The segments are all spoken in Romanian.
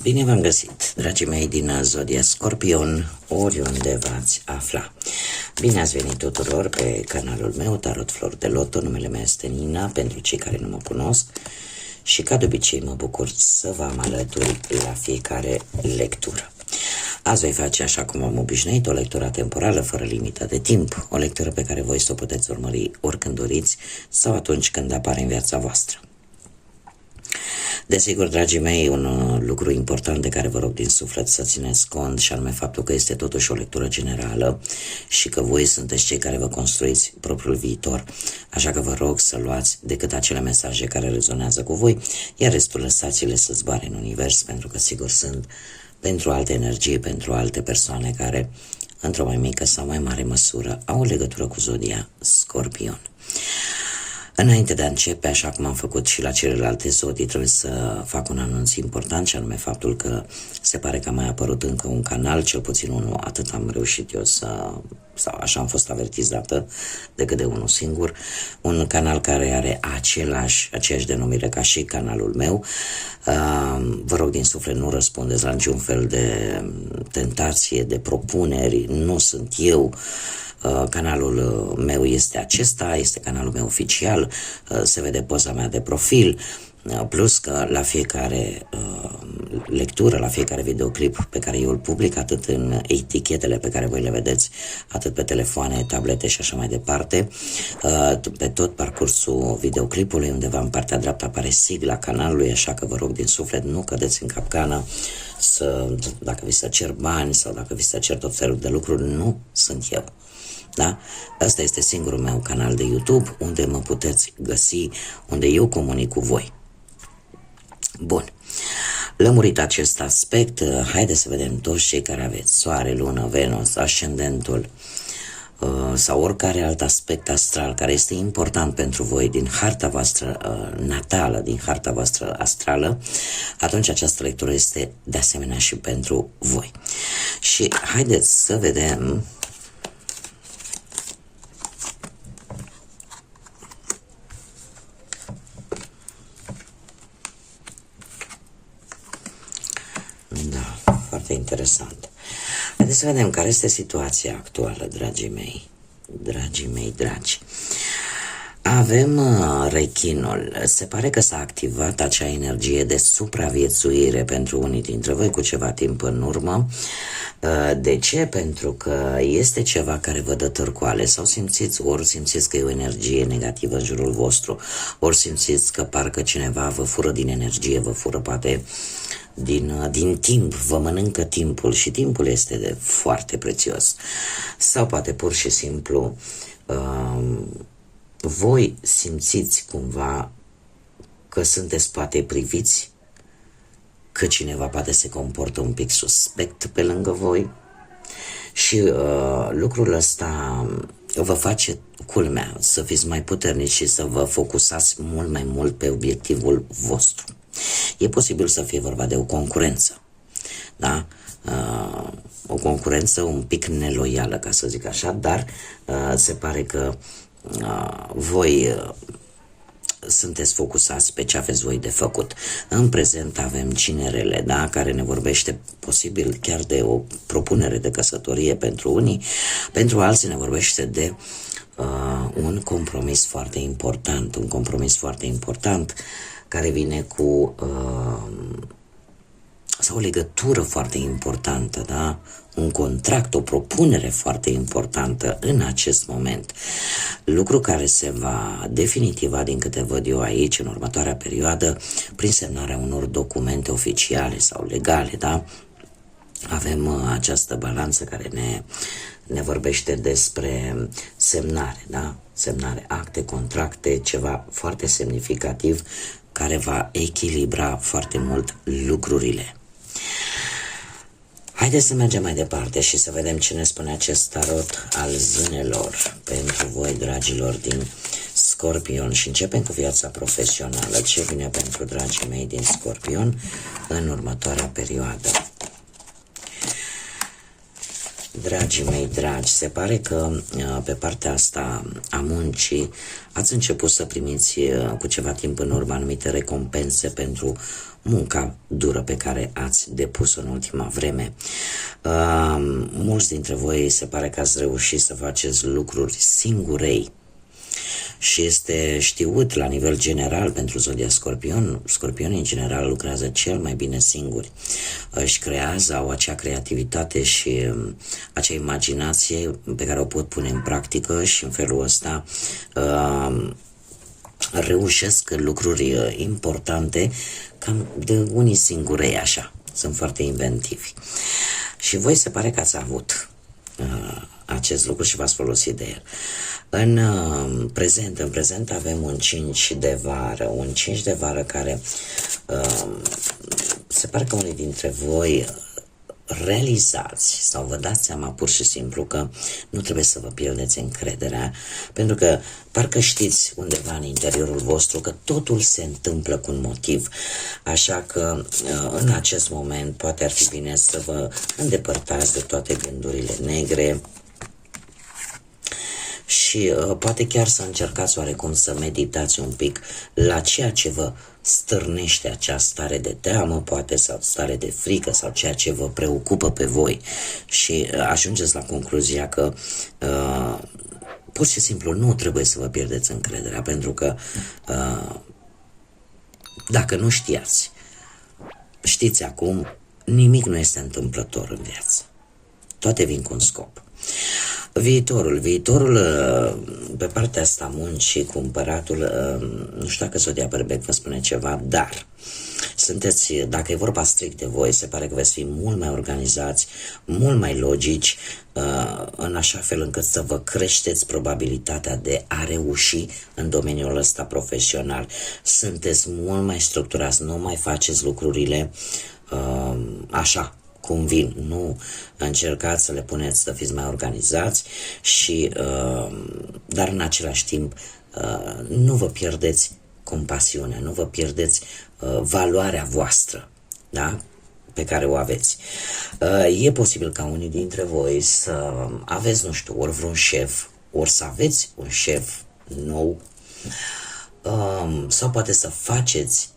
Bine v-am găsit, dragii mei din Zodia Scorpion, oriunde v-ați afla. Bine ați venit tuturor pe canalul meu, Tarot Flori de Loto, numele meu este Nina, pentru cei care nu mă cunosc. Și ca de obicei mă bucur să vă am alături la fiecare lectură. Azi voi face, așa cum am obișnuit, o lectură temporală fără limită de timp, o lectură pe care voi să o puteți urmări oricând doriți sau atunci când apare în viața voastră. Desigur, dragii mei, un lucru important de care vă rog din suflet să țineți cont, și anume faptul că este totuși o lectură generală și că voi sunteți cei care vă construiți propriul viitor, așa că vă rog să luați decât acele mesaje care rezonează cu voi, iar restul lăsați-le să zboare în univers, pentru că sigur sunt pentru alte energii, pentru alte persoane care, într-o mai mică sau mai mare măsură, au o legătură cu Zodia Scorpion. Înainte de a începe, așa cum am făcut și la celelalte zodii, trebuie să fac un anunț important, și anume faptul că se pare că a mai apărut încă un canal, cel puțin unul, atât am reușit eu sau așa am fost avertizată decât de unul singur, un canal care are aceeași denumire ca și canalul meu. Vă rog din suflet, nu răspundeți la niciun fel de tentație, de propuneri, nu sunt eu. Canalul meu este acesta, este canalul meu oficial, se vede poza mea de profil, plus că la fiecare lectură, la fiecare videoclip pe care eu îl public, atât în etichetele pe care voi le vedeți, atât pe telefoane, tablete și așa mai departe, pe tot parcursul videoclipului, undeva în partea dreaptă apare sigla canalului, așa că vă rog din suflet, nu cădeți în capcană, dacă vi se cer bani sau dacă vi se cer tot felul de lucruri, nu sunt eu. Da? Asta este singurul meu canal de YouTube unde mă puteți găsi, unde eu comunic cu voi. Bun. Lămurit acest aspect, haideți să vedem toți cei care aveți Soare, Lună, Venus, Ascendentul sau oricare alt aspect astral care este important pentru voi din harta voastră natală, din harta voastră astrală, atunci această lectură este de asemenea și pentru voi. Și haideți să vedem foarte interesant. Haideți să vedem care este situația actuală, dragii mei. Dragi. Avem rechinul. Se pare că s-a activat acea energie de supraviețuire pentru unii dintre voi cu ceva timp în urmă. De ce? Pentru că este ceva care vă dă târcoale sau simțiți că e o energie negativă în jurul vostru, ori simțiți că parcă cineva vă fură din energie, vă fură poate din timp, vă mănâncă timpul și timpul este foarte prețios. Sau poate pur și simplu voi simțiți cumva că sunteți poate priviți, că cineva poate se comportă un pic suspect pe lângă voi și lucrul ăsta vă face, culmea, să fiți mai puternici și să vă focusați mult mai mult pe obiectivul vostru. E posibil să fie vorba de o concurență, da? O concurență un pic neloială, ca să zic așa, dar se pare că voi sunteți focusați pe ce aveți voi de făcut. În prezent avem Cinerele, da? Care ne vorbește posibil chiar de o propunere de căsătorie pentru unii, pentru alții ne vorbește de un compromis foarte important, care vine cu sau o legătură foarte importantă, da? Un contract, o propunere foarte importantă în acest moment. Lucru care se va definitiva, din câte văd eu aici, în următoarea perioadă, prin semnarea unor documente oficiale sau legale, da? Avem această balanță care ne vorbește despre semnare, da? Semnare, acte, contracte, ceva foarte semnificativ care va echilibra foarte mult lucrurile. Haideți să mergem mai departe și să vedem ce ne spune acest tarot al zânelor pentru voi, dragilor din Scorpion. Și începem cu viața profesională. Ce vine pentru dragii mei din Scorpion în următoarea perioadă? Dragii mei dragi, se pare că pe partea asta a muncii ați început să primiți cu ceva timp în urmă anumite recompense pentru munca dură pe care ați depus-o în ultima vreme. Mulți dintre voi se pare că ați reușit să faceți lucruri singurei și este știut la nivel general pentru Zodia Scorpion. Scorpionii în general lucrează cel mai bine singuri. Își creează, au acea creativitate și acea imaginație pe care o pot pune în practică și în felul ăsta reușesc lucruri importante cam de unii singurei așa. Sunt foarte inventivi. Și voi se pare că ați avut acest lucru și v-ați folosit de el. În prezent avem un 5 de vară, un 5 de vară care se pare că unii dintre voi realizați sau vă dați seama pur și simplu că nu trebuie să vă pierdeți încrederea, pentru că parcă știți undeva în interiorul vostru că totul se întâmplă cu un motiv, așa că în acest moment poate ar fi bine să vă îndepărtați de toate gândurile negre și poate chiar să încercați oarecum să meditați un pic la ceea ce vă stârnește acea stare de teamă, poate, sau stare de frică, sau ceea ce vă preocupă pe voi și ajungeți la concluzia că pur și simplu nu trebuie să vă pierdeți încrederea, pentru că dacă nu știți acum, nimic nu este întâmplător în viață. Toate vin cu un scop. Viitorul pe partea asta muncii cu împăratul, nu știu dacă Zodia Berbec vă spune ceva, dar sunteți, dacă e vorba strict de voi, se pare că veți fi mult mai organizați, mult mai logici, în așa fel încât să vă creșteți probabilitatea de a reuși în domeniul ăsta profesional. Sunteți mult mai structurați, nu mai faceți lucrurile așa cum vin, nu încercați să le puneți să fiți mai organizați și dar în același timp nu vă pierdeți compasiunea, nu vă pierdeți valoarea voastră, da? Pe care o aveți. E posibil ca unii dintre voi să aveți, nu știu, ori vreun șef, ori să aveți un șef nou, sau poate să faceți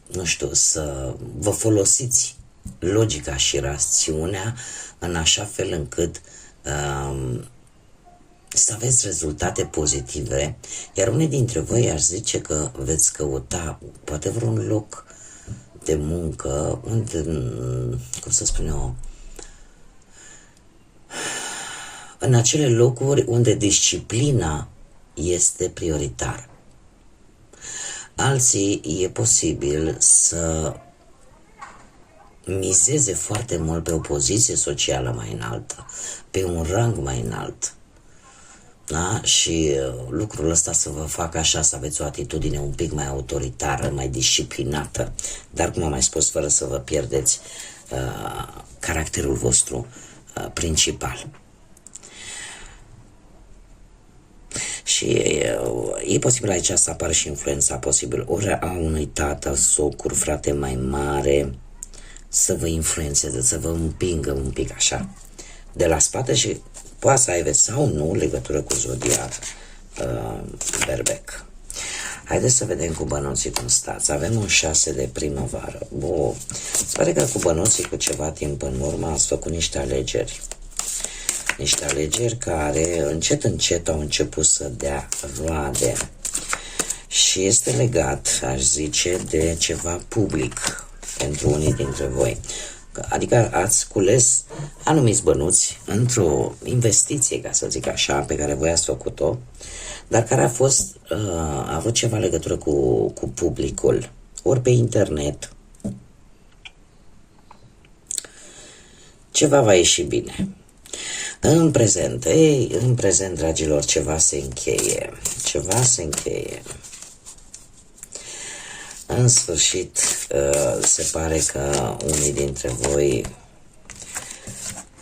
nu știu, să vă folosiți logica și rațiunea în așa fel încât să aveți rezultate pozitive, iar unii dintre voi aș zice că veți căuta poate vreun loc de muncă unde, cum să spun eu, în acele locuri unde disciplina este prioritară. Alții e posibil să mizeze foarte mult pe o poziție socială mai înaltă, pe un rang mai înalt. Da? Și lucrul ăsta să vă facă așa, să aveți o atitudine un pic mai autoritară, mai disciplinată, dar, cum am mai spus, fără să vă pierdeți caracterul vostru principal. Și e posibil aici să apară și influența posibil ori a unui tată, socru, frate mai mare să vă influențeze, să vă împingă un pic așa de la spate și poate să aibă sau nu legătură cu Zodia Berbec. Haideți să vedem cu bănuții cum stați. Avem un 6 de primăvară. Bun. Se pare că cu bănuții cu ceva timp în urmă ați făcut niște alegeri. Niște alegeri care încet au început să dea roade. Și este legat, aș zice, de ceva public pentru unii dintre voi. Adică ați cules anumiți bănuți într-o investiție, ca să zic așa, pe care voi ați făcut-o, dar care a avut ceva legătură cu publicul, ori pe internet. Ceva va ieși bine. În prezent, dragilor, ceva se încheie. În sfârșit, se pare că unii dintre voi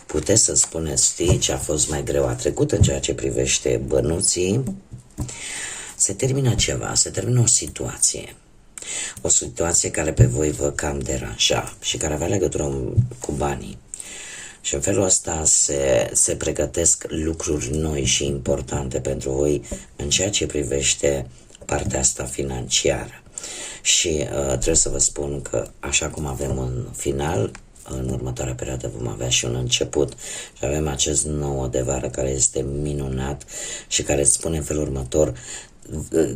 puteți să spuneți, știi, ce a fost mai greu a trecut în ceea ce privește bănuții. Se termină ceva, se termină o situație. O situație care pe voi vă cam deranja și care avea legătură cu banii. Și în felul ăsta se pregătesc lucruri noi și importante pentru voi în ceea ce privește partea asta financiară. Și trebuie să vă spun că așa cum avem un final, în următoarea perioadă vom avea și un început. Și avem acest nou de vară care este minunat și care îți spune în felul următor: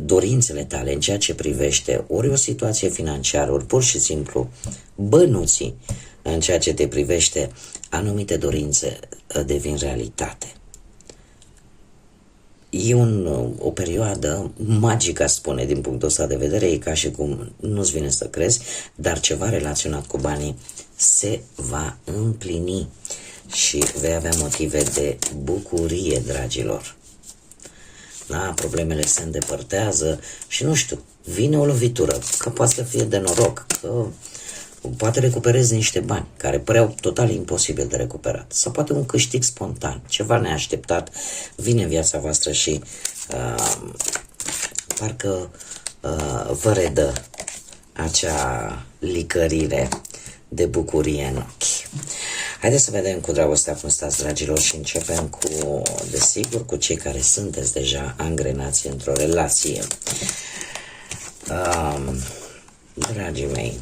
dorințele tale în ceea ce privește ori o situație financiară, ori pur și simplu bănuții în ceea ce te privește, anumite dorințe devin realitate. E o perioadă magică, spune, din punctul ăsta de vedere. E ca și cum nu-ți vine să crezi, dar ceva relaționat cu banii se va împlini și vei avea motive de bucurie, dragilor. Da, problemele se îndepărtează și nu știu, vine o lovitură, că poate să fie de noroc, că poate recuperezi niște bani care păreau total imposibil de recuperat, sau poate un câștig spontan, ceva neașteptat vine în viața voastră și parcă vă redă acea licărire de bucurie în ochi. Haideți să vedem cu dragostea cum stați, dragilor, și începem cu, desigur, cu cei care sunteți deja angrenați într-o relație. Dragii mei,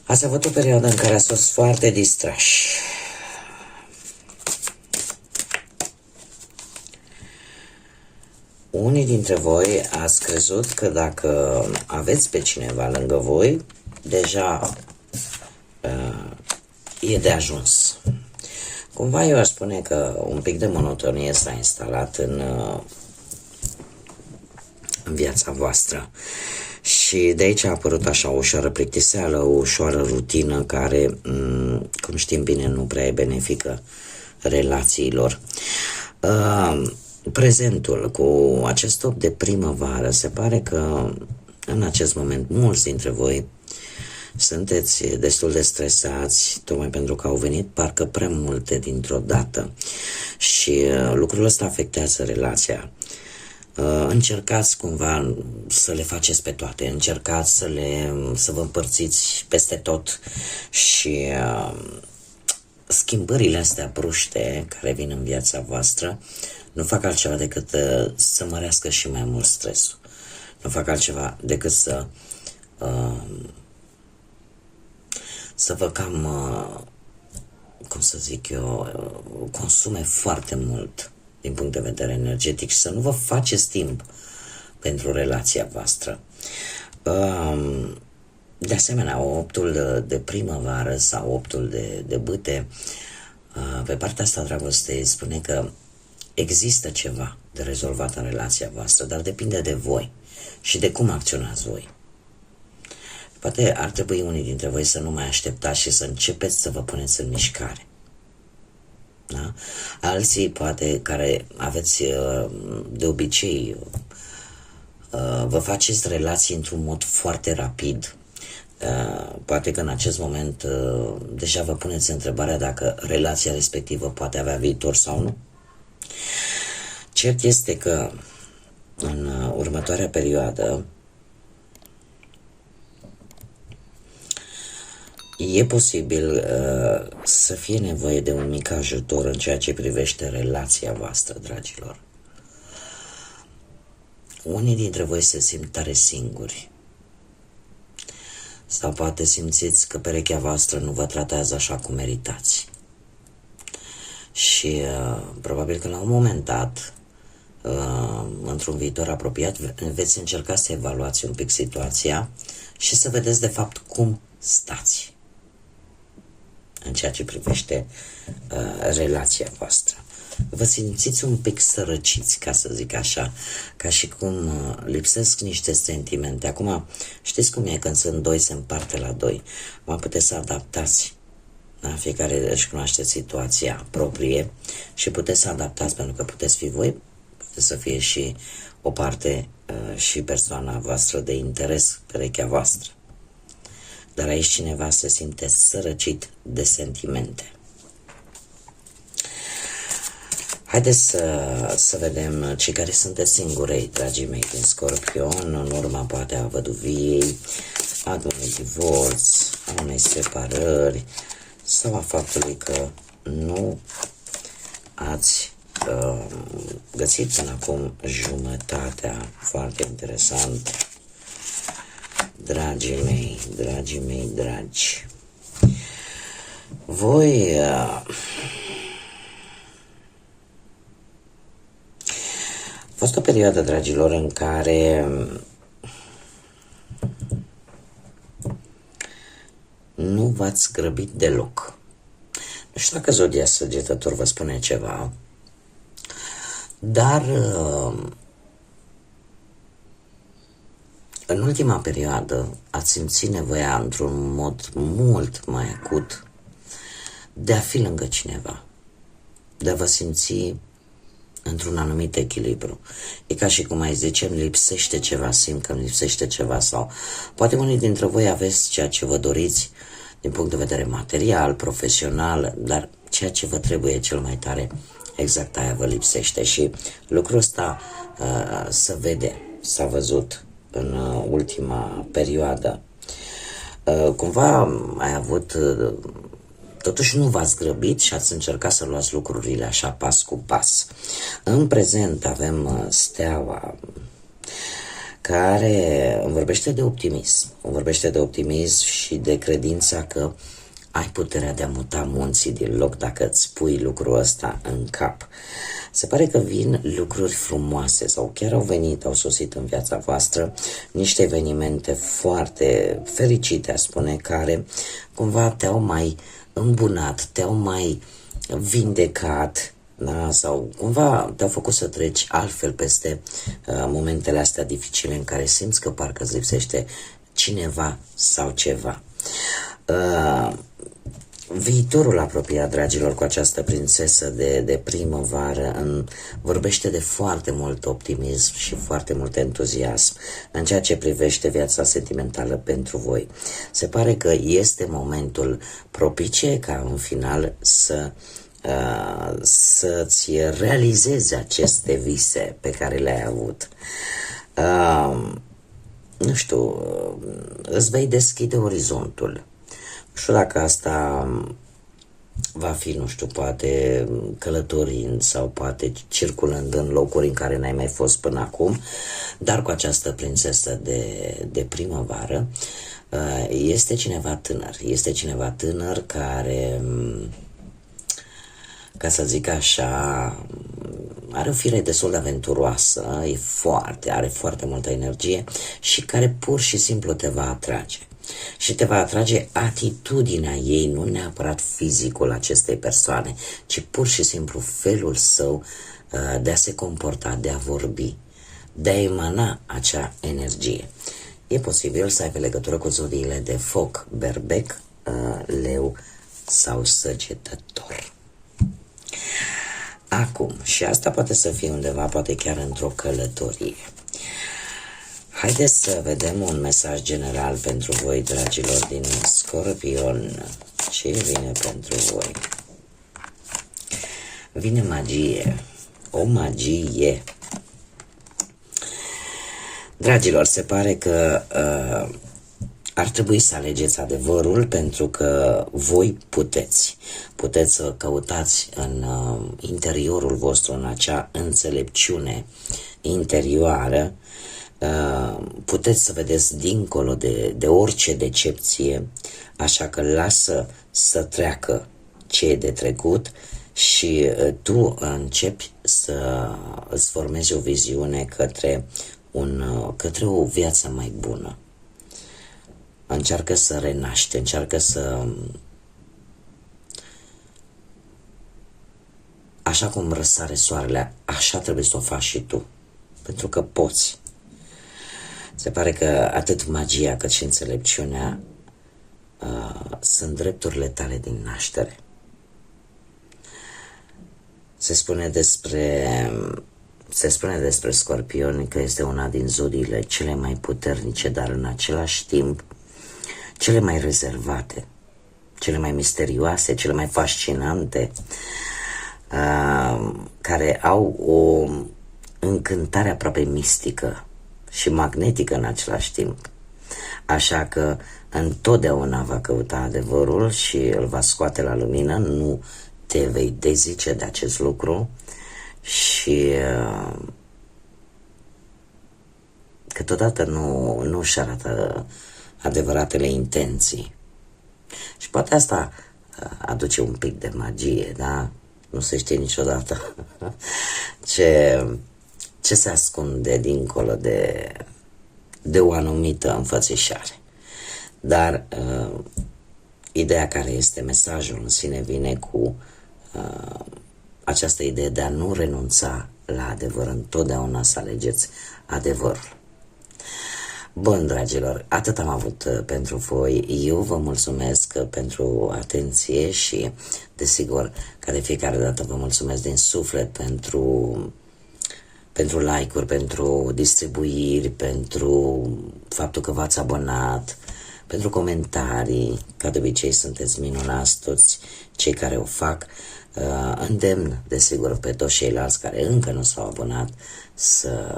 ați avut o perioadă în care ați fost foarte distrași. Unii dintre voi ați crezut că dacă aveți pe cineva lângă voi, deja e de ajuns. Cumva eu aș spune că un pic de monotonie s-a instalat în viața voastră. Și de aici a apărut așa o ușoară plictiseală, o ușoară rutină care, cum știm bine, nu prea e benefică relațiilor. Prezentul cu acest top de primăvară, se pare că în acest moment mulți dintre voi sunteți destul de stresați, tocmai pentru că au venit parcă prea multe dintr-o dată și lucrul ăsta afectează relația. Încercați cumva să le faceți pe toate, încercați să vă împărțiți peste tot și schimbările astea bruște care vin în viața voastră nu fac altceva decât să mărească și mai mult stresul. Nu fac altceva decât să vă cam, cum să zic eu, consume foarte mult din punct de vedere energetic și să nu vă faceți timp pentru relația voastră. De asemenea, optul de primăvară sau optul de bâte, pe partea asta dragostei spune că există ceva de rezolvat în relația voastră, dar depinde de voi și de cum acționați voi. Poate ar trebui unii dintre voi să nu mai așteptați și să începeți să vă puneți în mișcare. Da? Alții, poate, care aveți de obicei, vă faceți relații într-un mod foarte rapid. Poate că în acest moment deja vă puneți întrebarea dacă relația respectivă poate avea viitor sau nu. Cert este că în următoarea perioadă e posibil să fie nevoie de un mic ajutor în ceea ce privește relația voastră, dragilor. Unii dintre voi se simt tare singuri. Sau poate simțiți că perechea voastră nu vă tratează așa cum meritați. Și probabil că la un moment dat, într-un viitor apropiat, veți încerca să evaluați un pic situația și să vedeți de fapt cum stați în ceea ce privește relația voastră. Vă simțiți un pic sărăciți, ca să zic așa, ca și cum lipsesc niște sentimente. Acum, știți cum e când sunt doi, se împarte la doi. Acum puteți să adaptați. Da? Fiecare își cunoaște situația proprie și puteți să adaptați, pentru că puteți fi voi, puteți să fie și o parte și persoana voastră de interes, perechea voastră. Dar aici cineva se simte sărăcit de sentimente. Haideți să vedem cei care sunteți singurei, dragii mei, din Scorpion, în urma poate a văduviei, a unui divorț, a unei separări sau a faptului că nu ați găsit până acum jumătatea. Foarte interesant, dragii mei dragi. Voi a fost o perioadă, dragilor, în care nu v-ați grăbit deloc. Nu știu dacă zodia Săgetător vă spune ceva, dar în ultima perioadă ați simțit nevoia într-un mod mult mai acut de a fi lângă cineva, de a vă simți într-un anumit echilibru. E ca și cum ai zice, îmi lipsește ceva, simt că îmi lipsește ceva, sau poate unii dintre voi aveți ceea ce vă doriți din punct de vedere material, profesional, dar ceea ce vă trebuie cel mai tare, exact aia vă lipsește. Și lucrul ăsta se vede, s-a văzut în ultima perioadă. Cumva ai avut, totuși nu v-ați grăbit și ați încercat să luați lucrurile așa pas cu pas. În prezent avem steaua care vorbește de optimism, vorbește de optimism și de credința că ai puterea de a muta munții din loc dacă îți pui lucrul ăsta în cap. Se pare că vin lucruri frumoase sau chiar au venit, au sosit în viața voastră niște evenimente foarte fericite, a spune, care cumva te-au mai îmbunat, te-au mai vindecat, da? Sau cumva te-au făcut să treci altfel peste momentele astea dificile în care simți că parcă îți lipsește cineva sau ceva. Viitorul apropiat, dragilor, cu această prințesă de primăvară vorbește de foarte mult optimism și foarte mult entuziasm în ceea ce privește viața sentimentală pentru voi. Se pare că este momentul propice ca în final să-ți realizezi aceste vise pe care le-ai avut. Nu știu, îți vei deschide orizontul. Nu știu dacă asta va fi, nu știu, poate călătorind sau poate circulând în locuri în care n-ai mai fost până acum, dar cu această prințesă de primăvară este cineva tânăr. Este cineva tânăr care, ca să zic așa, are o fire destul de aventuroasă, are foarte multă energie și care pur și simplu te va atrage. Și te va atrage atitudinea ei, nu neapărat fizicul acestei persoane, ci pur și simplu felul său de a se comporta, de a vorbi, de a emana acea energie. E posibil să aibă legătură cu zodiile de foc, berbec, leu sau săgetător. Acum, și asta poate să fie undeva, poate chiar într-o călătorie. Haideți să vedem un mesaj general pentru voi, dragilor, din Scorpion. Ce vine pentru voi? Vine magie. O magie. Dragilor, se pare că ar trebui să alegeți adevărul, pentru că voi puteți. Puteți să căutați în interiorul vostru, în acea înțelepciune interioară. Puteți să vedeți dincolo de orice decepție, așa că lasă să treacă ce e de trecut și tu începi să îți formezi o viziune către o viață mai bună. Încearcă să renaști, încearcă să... Așa cum răsare soarele, așa trebuie să o faci și tu, pentru că poți. Se pare că atât magia cât și înțelepciunea sunt drepturile tale din naștere. Se spune despre Scorpioni că este una din zodiile cele mai puternice, dar în același timp cele mai rezervate, cele mai misterioase, cele mai fascinante, care au o încântare aproape mistică și magnetică în același timp. Așa că întotdeauna va căuta adevărul și îl va scoate la lumină, nu te vei dezice de acest lucru și câteodată nu își arată adevăratele intenții. Și poate asta aduce un pic de magie, da? Nu se știe niciodată ce se ascunde dincolo de o anumită înfățișare. Dar ideea care este mesajul în sine vine cu această idee de a nu renunța la adevăr, întotdeauna să alegeți adevărul. Bun, dragilor, atât am avut pentru voi. Eu vă mulțumesc pentru atenție și, desigur, ca de fiecare dată vă mulțumesc din suflet pentru like-uri, pentru distribuiri, pentru faptul că v-ați abonat, pentru comentarii. Ca de obicei sunteți minunați toți cei care o fac. Îndemn, desigur, pe toți ceilalți care încă nu s-au abonat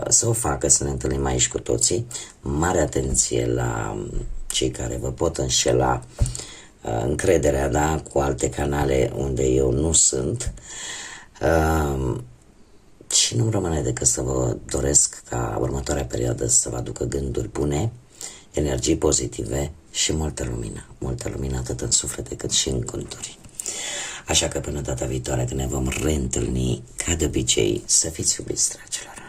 să o facă, să ne întâlnim aici cu toții. Mare atenție la cei care vă pot înșela încrederea, da, cu alte canale unde eu nu sunt. Și nu rămâne decât să vă doresc ca următoarea perioadă să vă aducă gânduri bune, energii pozitive și multă lumină atât în suflete cât și în gânduri. Așa că până data viitoare când ne vom reîntâlni, ca de obicei, să fiți iubiți, dragilor.